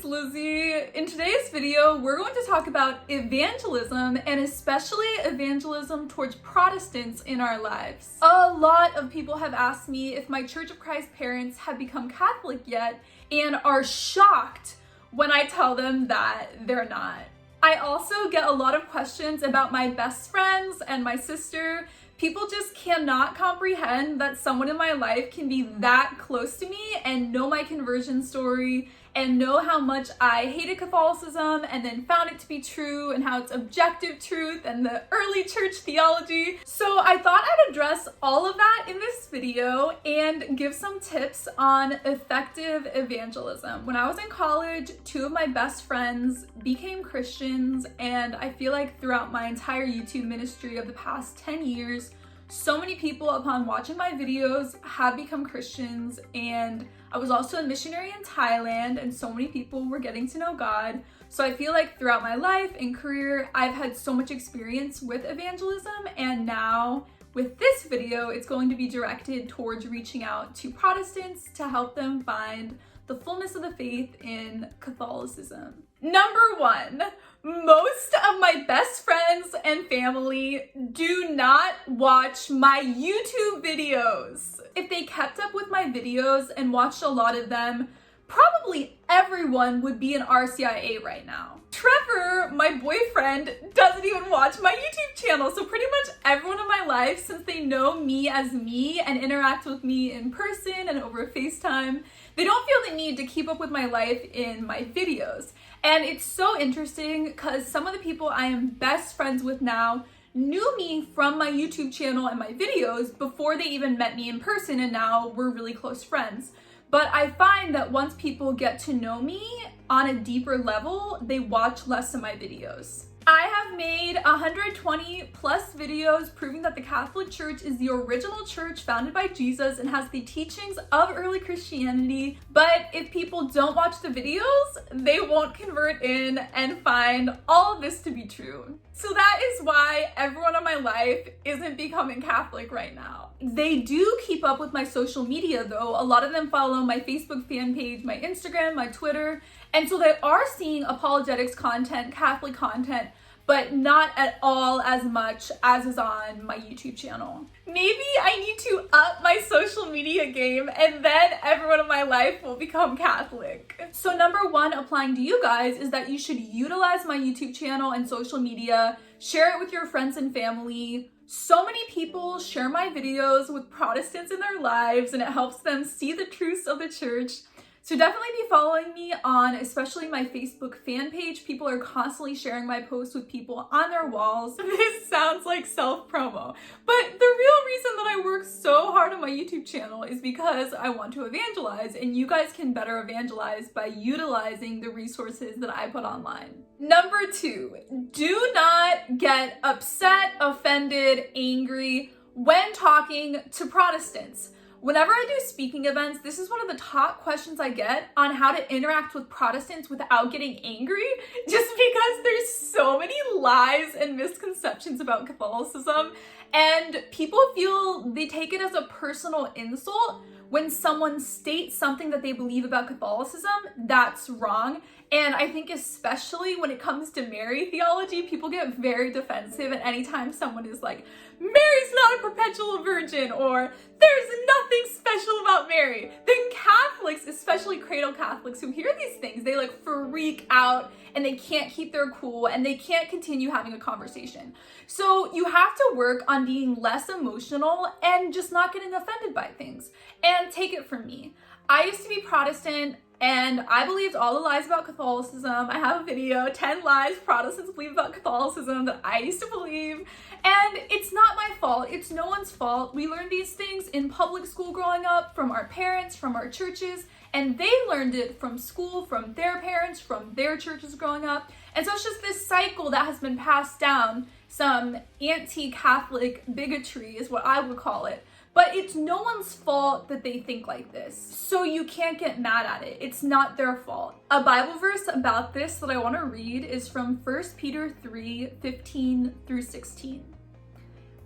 Lizzie. In today's video, we're going to talk about evangelism and especially evangelism towards Protestants in our lives. A lot of people have asked me if my Church of Christ parents have become Catholic yet and are shocked when I tell them that they're not. I also get a lot of questions about my best friends and my sister. People just cannot comprehend that someone in my life can be that close to me and know my conversion story and know how much I hated Catholicism and then found it to be true and how it's objective truth and the early church theology. So I thought I'd address all of that in this video and give some tips on effective evangelism. When I was in college, two of my best friends became Christians, and I feel like throughout my entire YouTube ministry of the past 10 years, so many people upon watching my videos have become Christians, and I was also a missionary in Thailand, and so many people were getting to know God. So I feel like throughout my life and career, I've had so much experience with evangelism, and now with this video, it's going to be directed towards reaching out to Protestants to help them find the fullness of the faith in Catholicism. Number one, most of my best friends and family do not watch my YouTube videos. If they kept up with my videos and watched a lot of them, probably everyone would be an RCIA right now. Trevor, my boyfriend, doesn't even watch my YouTube channel, so pretty much everyone in my life, since they know me as me and interact with me in person and over FaceTime, they don't feel the need to keep up with my life in my videos. And it's so interesting because some of the people I am best friends with now knew me from my YouTube channel and my videos before they even met me in person, and now we're really close friends. But I find that once people get to know me on a deeper level, they watch less of my videos. I have made 120 plus videos proving that the Catholic Church is the original church founded by Jesus and has the teachings of early Christianity. But if people don't watch the videos, they won't convert in and find all of this to be true. So that is why everyone in my life isn't becoming Catholic right now. They do keep up with my social media though. A lot of them follow my Facebook fan page, my Instagram, my Twitter, and so they are seeing apologetics content, Catholic content, but not at all as much as is on my YouTube channel. Maybe I need to up my social media game and then everyone in my life will become Catholic. So number one, applying to you guys, is that you should utilize my YouTube channel and social media, share it with your friends and family. So many people share my videos with Protestants in their lives and it helps them see the truths of the church. So definitely be following me on especially my Facebook fan page. People are constantly sharing my posts with people on their walls. This sounds like self-promo, but the real reason that I work so hard on my YouTube channel is because I want to evangelize, and you guys can better evangelize by utilizing the resources that I put online. Number two, do not get upset, offended, angry when talking to Protestants. Whenever I do speaking events, this is one of the top questions I get on how to interact with Protestants without getting angry, just because there's so many lies and misconceptions about Catholicism, and people feel they take it as a personal insult when someone states something that they believe about Catholicism that's wrong. And I think especially when it comes to Mary theology, people get very defensive, and anytime someone is like, Mary's not a perpetual virgin, or there's nothing special about Mary, then Catholics, especially cradle Catholics who hear these things, they like freak out and they can't keep their cool and they can't continue having a conversation. So you have to work on being less emotional and just not getting offended by things. And take it from me, I used to be Protestant and I believed all the lies about Catholicism. I have a video, 10 lies Protestants believe about Catholicism that I used to believe. And it's not my fault. It's no one's fault. We learned these things in public school growing up, from our parents, from our churches, and they learned it from school, from their parents, from their churches growing up. And so it's just this cycle that has been passed down. Some anti-Catholic bigotry is what I would call it. But it's no one's fault that they think like this. So you can't get mad at it. It's not their fault. A Bible verse about this that I want to read is from 1 Peter 3:15 through 16.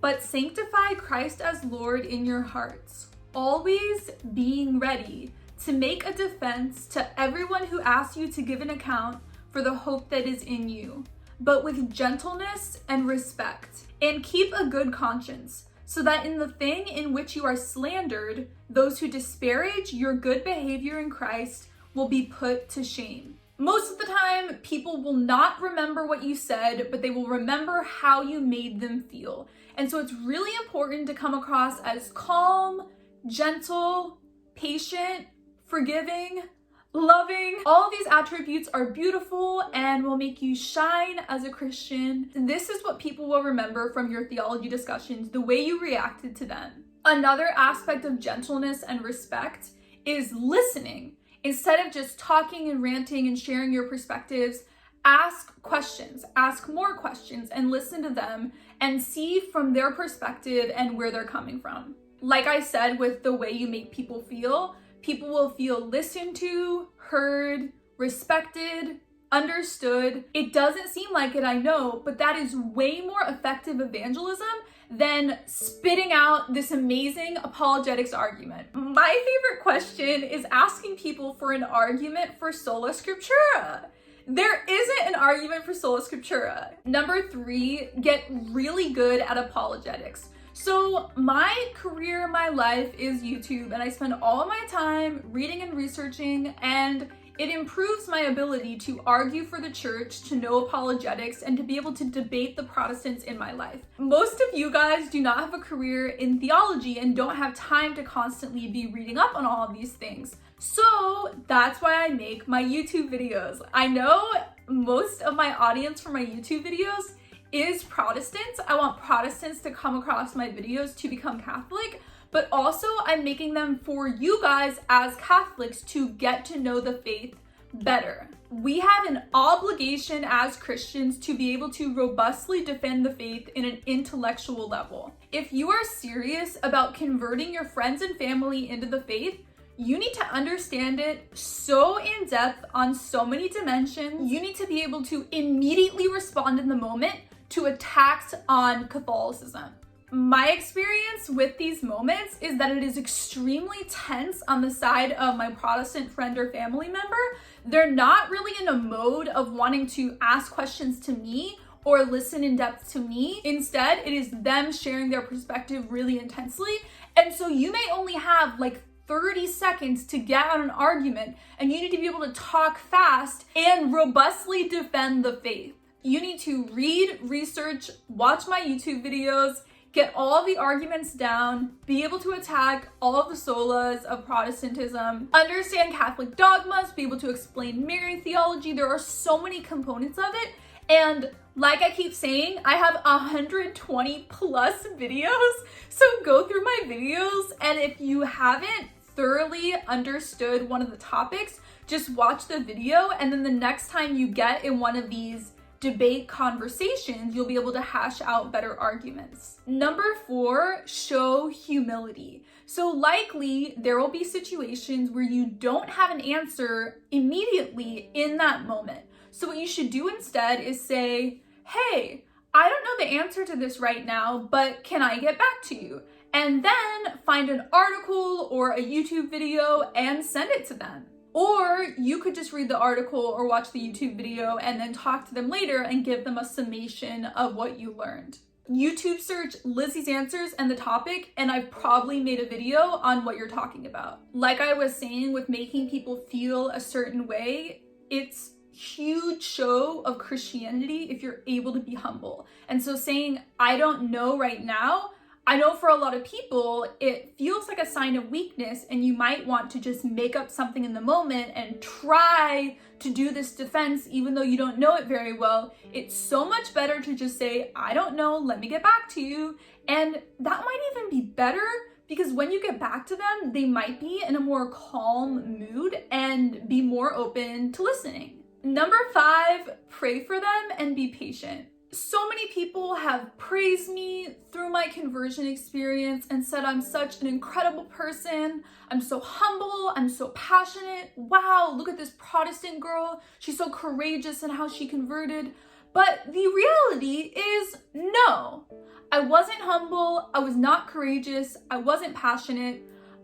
But sanctify Christ as Lord in your hearts, always being ready to make a defense to everyone who asks you to give an account for the hope that is in you, but with gentleness and respect. And keep a good conscience, so that in the thing in which you are slandered, those who disparage your good behavior in Christ will be put to shame. Most of the time, people will not remember what you said, but they will remember how you made them feel. And so it's really important to come across as calm, gentle, patient, forgiving, loving. All of these attributes are beautiful and will make you shine as a Christian. This is what people will remember from your theology discussions, the way you reacted to them. Another aspect of gentleness and respect is listening. Instead of just talking and ranting and sharing your perspectives, ask questions, ask more questions, and listen to them and see from their perspective and where they're coming from. Like I said, with the way you make people will feel listened to, heard, respected, understood. It doesn't seem like it, I know, but that is way more effective evangelism than spitting out this amazing apologetics argument. My favorite question is asking people for an argument for sola scriptura. There isn't an argument for sola scriptura. Number 3, get really good at apologetics. So my career, my life is YouTube, and I spend all of my time reading and researching, and it improves my ability to argue for the church, to know apologetics, and to be able to debate the Protestants in my life. Most of you guys do not have a career in theology and don't have time to constantly be reading up on all of these things. So that's why I make my YouTube videos. I know most of my audience for my YouTube videos is Protestants. I want Protestants to come across my videos to become Catholic, but also I'm making them for you guys as Catholics to get to know the faith better. We have an obligation as Christians to be able to robustly defend the faith in an intellectual level. If you are serious about converting your friends and family into the faith, you need to understand it so in depth on so many dimensions. You need to be able to immediately respond in the moment to attacks on Catholicism. My experience with these moments is that it is extremely tense on the side of my Protestant friend or family member. They're not really in a mode of wanting to ask questions to me or listen in depth to me. Instead, it is them sharing their perspective really intensely. And so you may only have like 30 seconds to get on an argument, and you need to be able to talk fast and robustly defend the faith. You need to read, research, watch my YouTube videos, get all of the arguments down, be able to attack all of the solas of Protestantism, understand Catholic dogmas, be able to explain Mary theology. There are so many components of it. And like I keep saying, I have 120 plus videos. So go through my videos, and if you haven't thoroughly understood one of the topics, just watch the video, and then the next time you get in one of these debate conversations, you'll be able to hash out better arguments. Number 4, show humility. So likely there will be situations where you don't have an answer immediately in that moment. So what you should do instead is say, hey, I don't know the answer to this right now, but can I get back to you? And then find an article or a YouTube video and send it to them. Or you could just read the article or watch the YouTube video and then talk to them later and give them a summation of what you learned. YouTube search Lizzie's Answers and the topic, and I've probably made a video on what you're talking about. Like I was saying, with making people feel a certain way, it's huge show of Christianity if you're able to be humble. And so saying, I don't know right now, I know for a lot of people, it feels like a sign of weakness, and you might want to just make up something in the moment and try to do this defense even though you don't know it very well. It's so much better to just say, I don't know, let me get back to you. And that might even be better, because when you get back to them, they might be in a more calm mood and be more open to listening. Number 5, pray for them and be patient. So many people have praised me through my conversion experience and said I'm such an incredible person. I'm so humble. I'm so passionate. Wow, look at this Protestant girl. She's so courageous in how she converted. But the reality is no. I wasn't humble. I was not courageous. I wasn't passionate.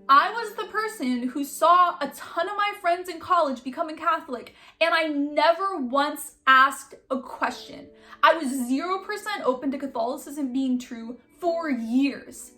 I was the person who saw a ton of my friends in college becoming Catholic, and I never once asked a question. I was 0% open to Catholicism being true for years.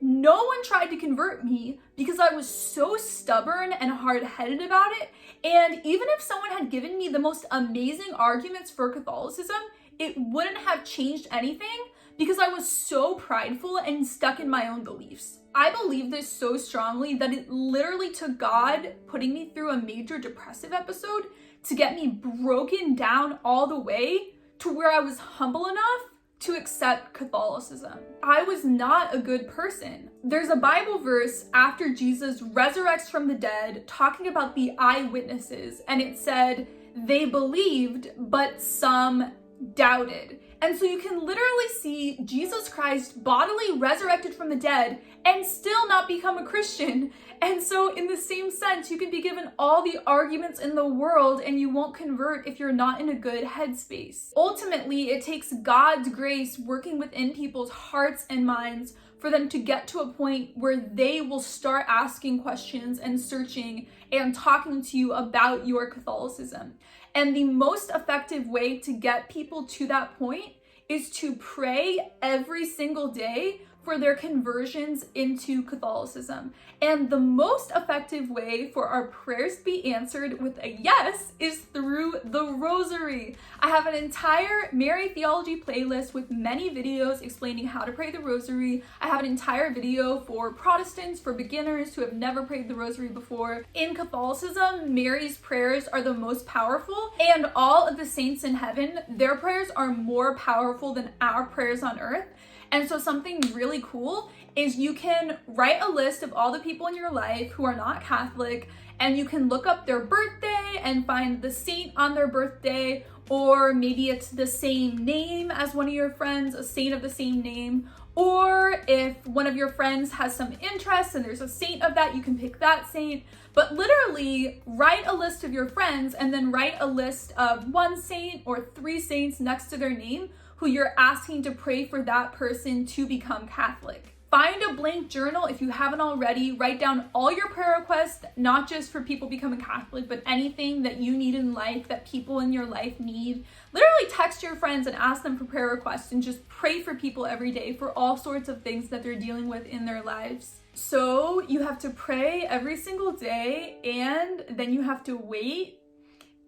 No one tried to convert me because I was so stubborn and hard-headed about it, and even if someone had given me the most amazing arguments for Catholicism, it wouldn't have changed anything because I was so prideful and stuck in my own beliefs. I believe this so strongly that it literally took God putting me through a major depressive episode to get me broken down all the way to where I was humble enough to accept Catholicism. I was not a good person. There's a Bible verse after Jesus resurrects from the dead talking about the eyewitnesses, and it said, they believed, but some doubted. And so you can literally see Jesus Christ bodily resurrected from the dead and still not become a Christian. And so in the same sense, you can be given all the arguments in the world and you won't convert if you're not in a good headspace. Ultimately, it takes God's grace working within people's hearts and minds for them to get to a point where they will start asking questions and searching and talking to you about your Catholicism. And the most effective way to get people to that point is to pray every single day for their conversions into Catholicism. And the most effective way for our prayers to be answered with a yes is through the rosary. I have an entire Mary theology playlist with many videos explaining how to pray the rosary. I have an entire video for Protestants, for beginners who have never prayed the rosary before. In Catholicism, Mary's prayers are the most powerful, and all of the saints in heaven, their prayers are more powerful than our prayers on earth. And so something really cool is you can write a list of all the people in your life who are not Catholic, and you can look up their birthday and find the saint on their birthday, or maybe it's the same name as one of your friends, a saint of the same name, or if one of your friends has some interest and there's a saint of that, you can pick that saint. But literally write a list of your friends and then write a list of one saint or 3 saints next to their name who you're asking to pray for that person to become Catholic. Find a blank journal if you haven't already. Write down all your prayer requests, not just for people becoming Catholic, but anything that you need in life, that people in your life need. Literally text your friends and ask them for prayer requests and just pray for people every day for all sorts of things that they're dealing with in their lives. So you have to pray every single day, and then you have to wait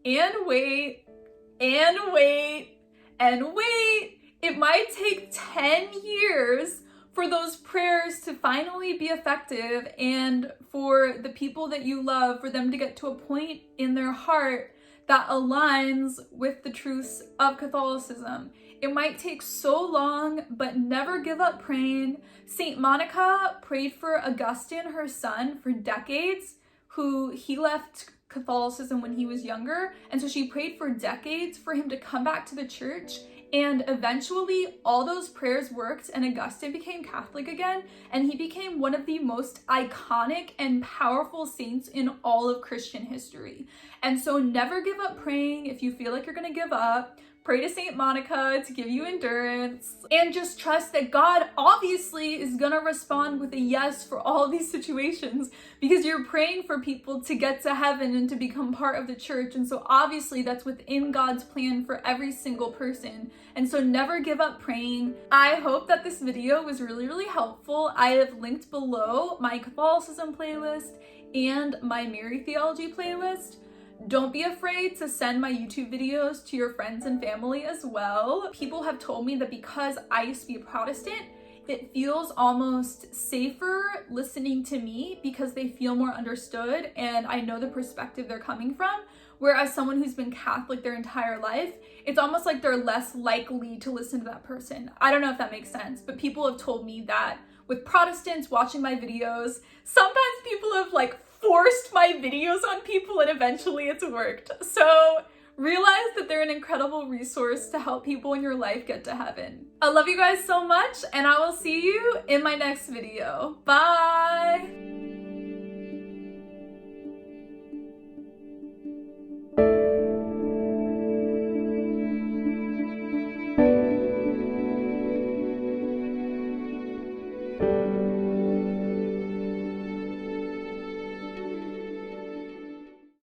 and wait and wait and wait. It might take 10 years for those prayers to finally be effective and for the people that you love, for them to get to a point in their heart that aligns with the truths of Catholicism. It might take so long, but never give up praying. Saint Monica prayed for Augustine, her son, for decades, who he left Catholicism when he was younger, and so she prayed for decades for him to come back to the church. And eventually all those prayers worked and Augustine became Catholic again, and he became one of the most iconic and powerful saints in all of Christian history. And so never give up praying. If you feel like you're gonna give up, pray to Saint Monica to give you endurance, and just trust that God obviously is gonna respond with a yes for all of these situations, because you're praying for people to get to heaven and to become part of the church. And so obviously that's within God's plan for every single person. And so never give up praying. I hope that this video was really helpful. I have linked below my Catholicism playlist and my Mary theology playlist. Don't be afraid to send my YouTube videos to your friends and family as well. People have told me that because I used to be a Protestant, it feels almost safer listening to me because they feel more understood and I know the perspective they're coming from. Whereas someone who's been Catholic their entire life, it's almost like they're less likely to listen to that person. I don't know if that makes sense, but people have told me that with Protestants watching my videos, sometimes people have forced my videos on people and eventually it's worked. So realize that they're an incredible resource to help people in your life get to heaven. I love you guys so much, and I will see you in my next video. Bye!